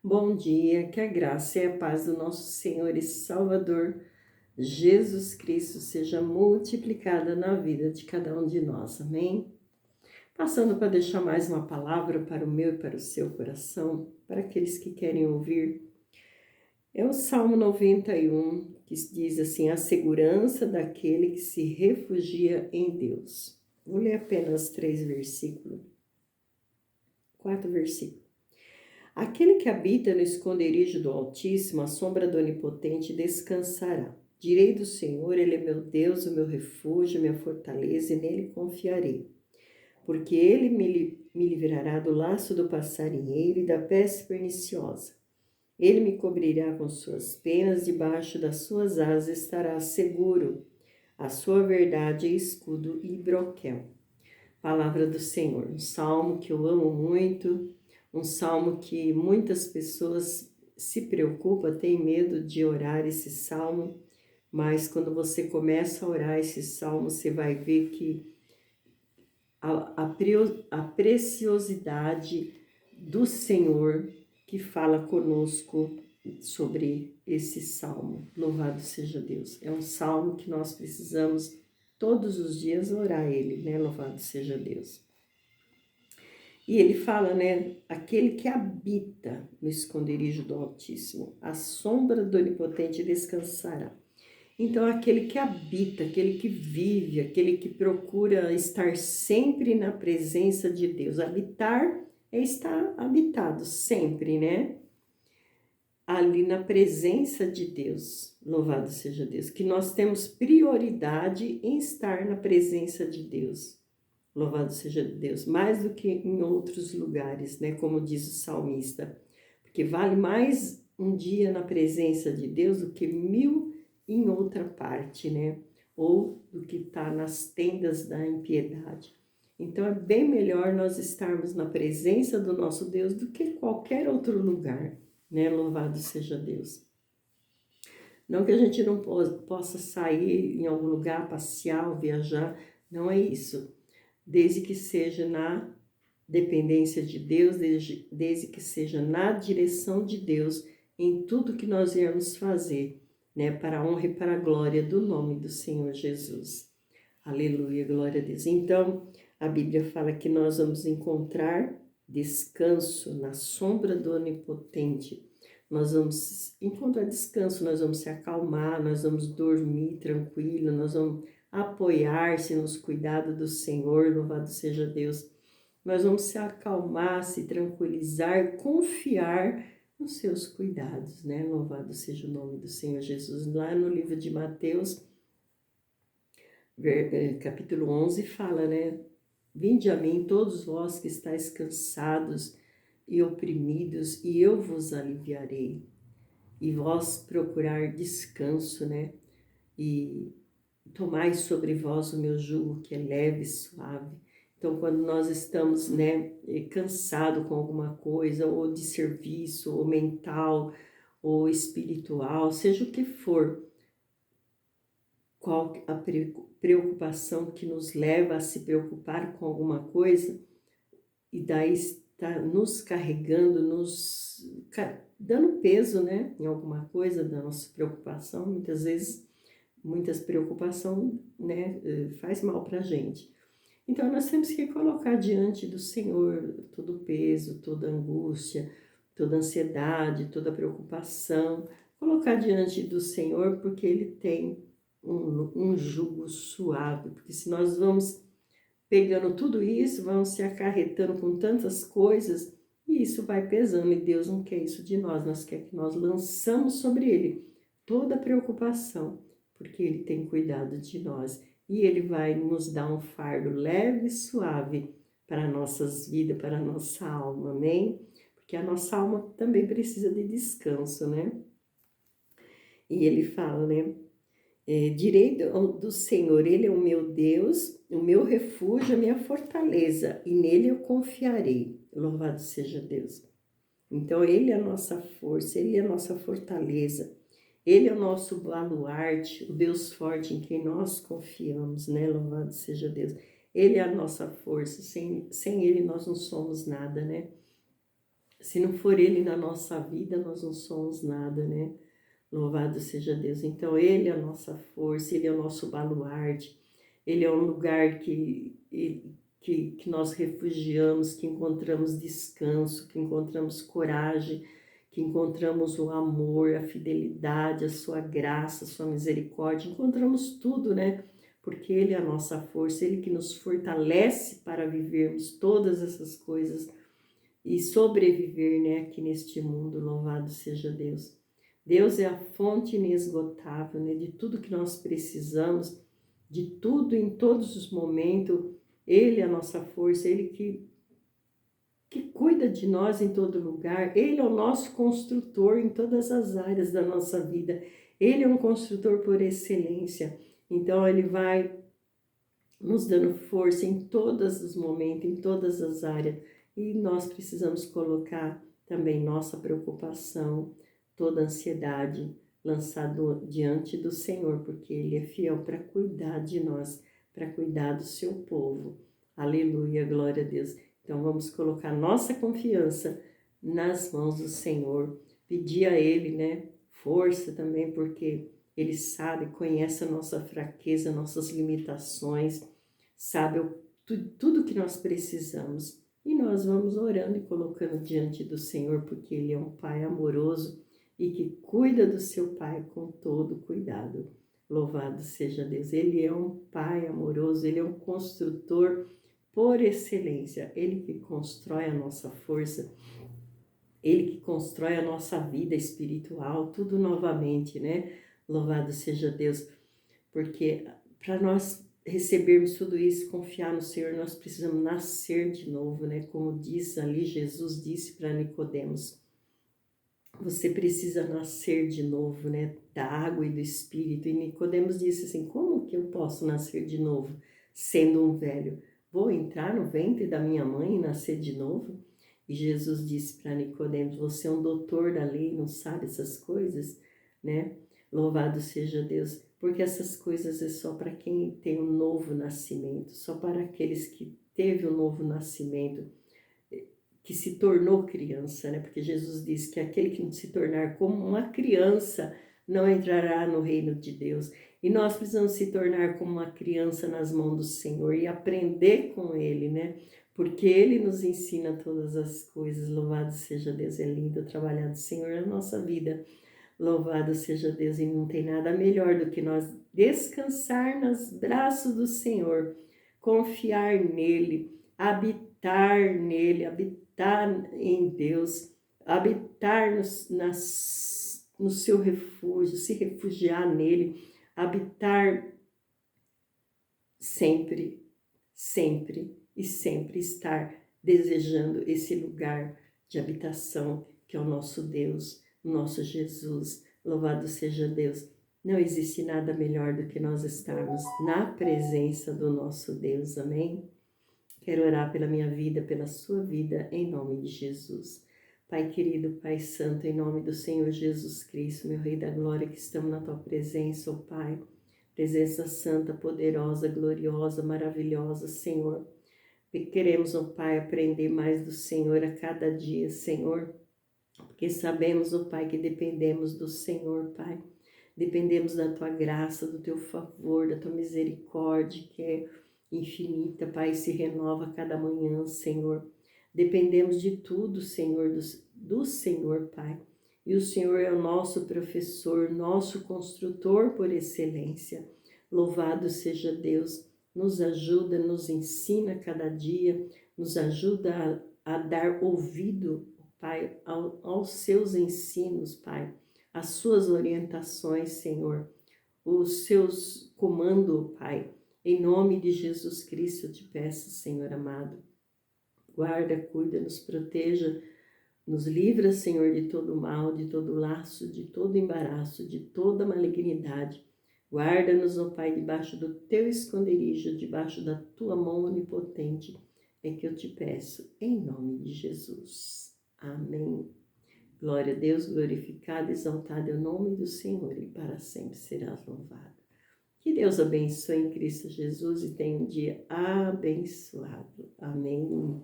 Bom dia, que a graça e a paz do nosso Senhor e Salvador Jesus Cristo seja multiplicada na vida de cada um de nós, amém? Passando para deixar mais uma palavra para o meu e para o seu coração, para aqueles que querem ouvir, é o Salmo 91, que diz assim: a segurança daquele que se refugia em Deus. Vou ler apenas 4 versículos. Aquele que habita no esconderijo do Altíssimo, a sombra do Onipotente descansará. Direi do Senhor, Ele é meu Deus, o meu refúgio, minha fortaleza, e nele confiarei. Porque Ele me livrará do laço do passarinheiro e da peste perniciosa. Ele me cobrirá com suas penas, debaixo das suas asas estará seguro. A sua verdade é escudo e broquel. Palavra do Senhor, um salmo que eu amo muito, um salmo que muitas pessoas se preocupam, têm medo de orar esse salmo, mas quando você começa a orar esse salmo, você vai ver que a preciosidade do Senhor que fala conosco sobre esse salmo. Louvado seja Deus. É um salmo que nós precisamos todos os dias orar ele, né? Louvado seja Deus. E ele fala, né? Aquele que habita no esconderijo do Altíssimo, a sombra do Onipotente descansará. Então, aquele que habita, aquele que vive, aquele que procura estar sempre na presença de Deus. Habitar é estar habitado sempre, né? Ali na presença de Deus. Louvado seja Deus. Que nós temos prioridade em estar na presença de Deus. Louvado seja Deus, mais do que em outros lugares, né? Como diz o salmista, porque vale mais um dia na presença de Deus do que 1000 em outra parte, né? Ou do que está nas tendas da impiedade. Então é bem melhor nós estarmos na presença do nosso Deus do que qualquer outro lugar, né? Louvado seja Deus. Não que a gente não possa sair em algum lugar, passear, viajar, não é isso. Desde que seja na dependência de Deus, desde que seja na direção de Deus em tudo que nós viemos fazer, né, para a honra e para a glória do nome do Senhor Jesus. Aleluia, glória a Deus. Então, a Bíblia fala que nós vamos encontrar descanso na sombra do Onipotente. Nós vamos encontrar descanso, nós vamos se acalmar, nós vamos dormir tranquilo, nós vamos apoiar-se nos cuidados do Senhor, louvado seja Deus. Nós vamos se acalmar, se tranquilizar, confiar nos seus cuidados, né? Louvado seja o nome do Senhor Jesus. Lá no livro de Mateus, capítulo 11, fala, né? Vinde a mim todos vós que estáis cansados e oprimidos, e eu vos aliviarei. E vós procurar descanso, né? E tomai sobre vós o meu jugo, que é leve e suave. Então, quando nós estamos, né, cansado com alguma coisa, ou de serviço, ou mental, ou espiritual, seja o que for, qual a preocupação que nos leva a se preocupar com alguma coisa, e daí está nos carregando, nos dando peso, né, em alguma coisa da nossa preocupação, muitas vezes, muitas preocupações, né, faz mal para a gente. Então, nós temos que colocar diante do Senhor todo o peso, toda a angústia, toda a ansiedade, toda a preocupação, colocar diante do Senhor, porque Ele tem um jugo suave, porque se nós vamos pegando tudo isso, vamos se acarretando com tantas coisas, e isso vai pesando, e Deus não quer isso de nós quer que nós lançamos sobre Ele toda a preocupação, porque Ele tem cuidado de nós, e Ele vai nos dar um fardo leve e suave para nossas vidas, para a nossa alma, amém? Porque a nossa alma também precisa de descanso, né? E Ele fala, né? Direi do Senhor, Ele é o meu Deus, o meu refúgio, a minha fortaleza, e nele eu confiarei. Louvado seja Deus. Então, Ele é a nossa força, Ele é a nossa fortaleza, Ele é o nosso baluarte, o Deus forte em quem nós confiamos, né? Louvado seja Deus. Ele é a nossa força, sem Ele nós não somos nada, né? Se não for Ele na nossa vida, nós não somos nada, né? Louvado seja Deus. Então, Ele é a nossa força, Ele é o nosso baluarte, Ele é um lugar que nós refugiamos, que encontramos descanso, que encontramos coragem, que encontramos o amor, a fidelidade, a sua graça, a sua misericórdia. Encontramos tudo, né? Porque Ele é a nossa força, Ele que nos fortalece para vivermos todas essas coisas e sobreviver, né, aqui neste mundo. Louvado seja Deus. Deus é a fonte inesgotável, né, de tudo que nós precisamos, de tudo em todos os momentos. Ele é a nossa força, Ele que cuida de nós em todo lugar. Ele é o nosso construtor em todas as áreas da nossa vida. Ele é um construtor por excelência. Então, Ele vai nos dando força em todos os momentos, em todas as áreas. E nós precisamos colocar também nossa preocupação, toda ansiedade lançado diante do Senhor, porque Ele é fiel para cuidar de nós, para cuidar do seu povo. Aleluia, glória a Deus. Então vamos colocar nossa confiança nas mãos do Senhor, pedir a Ele, né, força também, porque Ele sabe, conhece a nossa fraqueza, nossas limitações, sabe tudo que nós precisamos. E nós vamos orando e colocando diante do Senhor, porque Ele é um Pai amoroso e que cuida do seu Pai com todo cuidado. Louvado seja Deus. Ele é um Pai amoroso, Ele é um construtor por excelência. Ele que constrói a nossa força, Ele que constrói a nossa vida espiritual, tudo novamente, né? Louvado seja Deus, porque para nós recebermos tudo isso, confiar no Senhor, nós precisamos nascer de novo, né? Como diz ali, Jesus disse para Nicodemos, você precisa nascer de novo, né? Da água e do Espírito. E Nicodemos disse assim, como que eu posso nascer de novo, sendo um velho? Vou entrar no ventre da minha mãe e nascer de novo? E Jesus disse para Nicodemos, você é um doutor da lei, não sabe essas coisas, né? Louvado seja Deus, porque essas coisas é só para quem tem um novo nascimento, só para aqueles que teve um novo nascimento, que se tornou criança, né? Porque Jesus disse que aquele que não se tornar como uma criança não entrará no reino de Deus. E nós precisamos se tornar como uma criança nas mãos do Senhor e aprender com Ele, né? Porque Ele nos ensina todas as coisas. Louvado seja Deus, é lindo trabalhar do Senhor na nossa vida. Louvado seja Deus, e não tem nada melhor do que nós descansar nos braços do Senhor, confiar nele, habitar nele, habitar em Deus, habitar no seu refúgio, se refugiar nele, habitar sempre, sempre e sempre estar desejando esse lugar de habitação que é o nosso Deus, o nosso Jesus. Louvado seja Deus. Não existe nada melhor do que nós estarmos na presença do nosso Deus. Amém? Quero orar pela minha vida, pela sua vida, em nome de Jesus. Pai querido, Pai santo, em nome do Senhor Jesus Cristo, meu Rei da Glória, que estamos na tua presença, ó Pai. Presença santa, poderosa, gloriosa, maravilhosa, Senhor. E queremos, ó Pai, aprender mais do Senhor a cada dia, Senhor. Porque sabemos, ó Pai, que dependemos do Senhor, Pai. Dependemos da tua graça, do teu favor, da tua misericórdia, que é infinita, Pai, se renova a cada manhã, Senhor. Dependemos de tudo, Senhor, do Senhor, Pai. E o Senhor é o nosso professor, nosso construtor por excelência. Louvado seja Deus. Nos ajuda, nos ensina cada dia, nos ajuda a dar ouvido, Pai, aos seus ensinos, Pai, as suas orientações, Senhor, os seus comandos, Pai. Em nome de Jesus Cristo eu te peço, Senhor amado. Guarda, cuida, nos proteja, nos livra, Senhor, de todo mal, de todo laço, de todo embaraço, de toda malignidade. Guarda-nos, ó Pai, debaixo do teu esconderijo, debaixo da tua mão onipotente, é que eu te peço, em nome de Jesus. Amém. Glória a Deus, glorificado, exaltado é o nome do Senhor e para sempre serás louvado. Que Deus abençoe em Cristo Jesus e tenha um dia abençoado. Amém.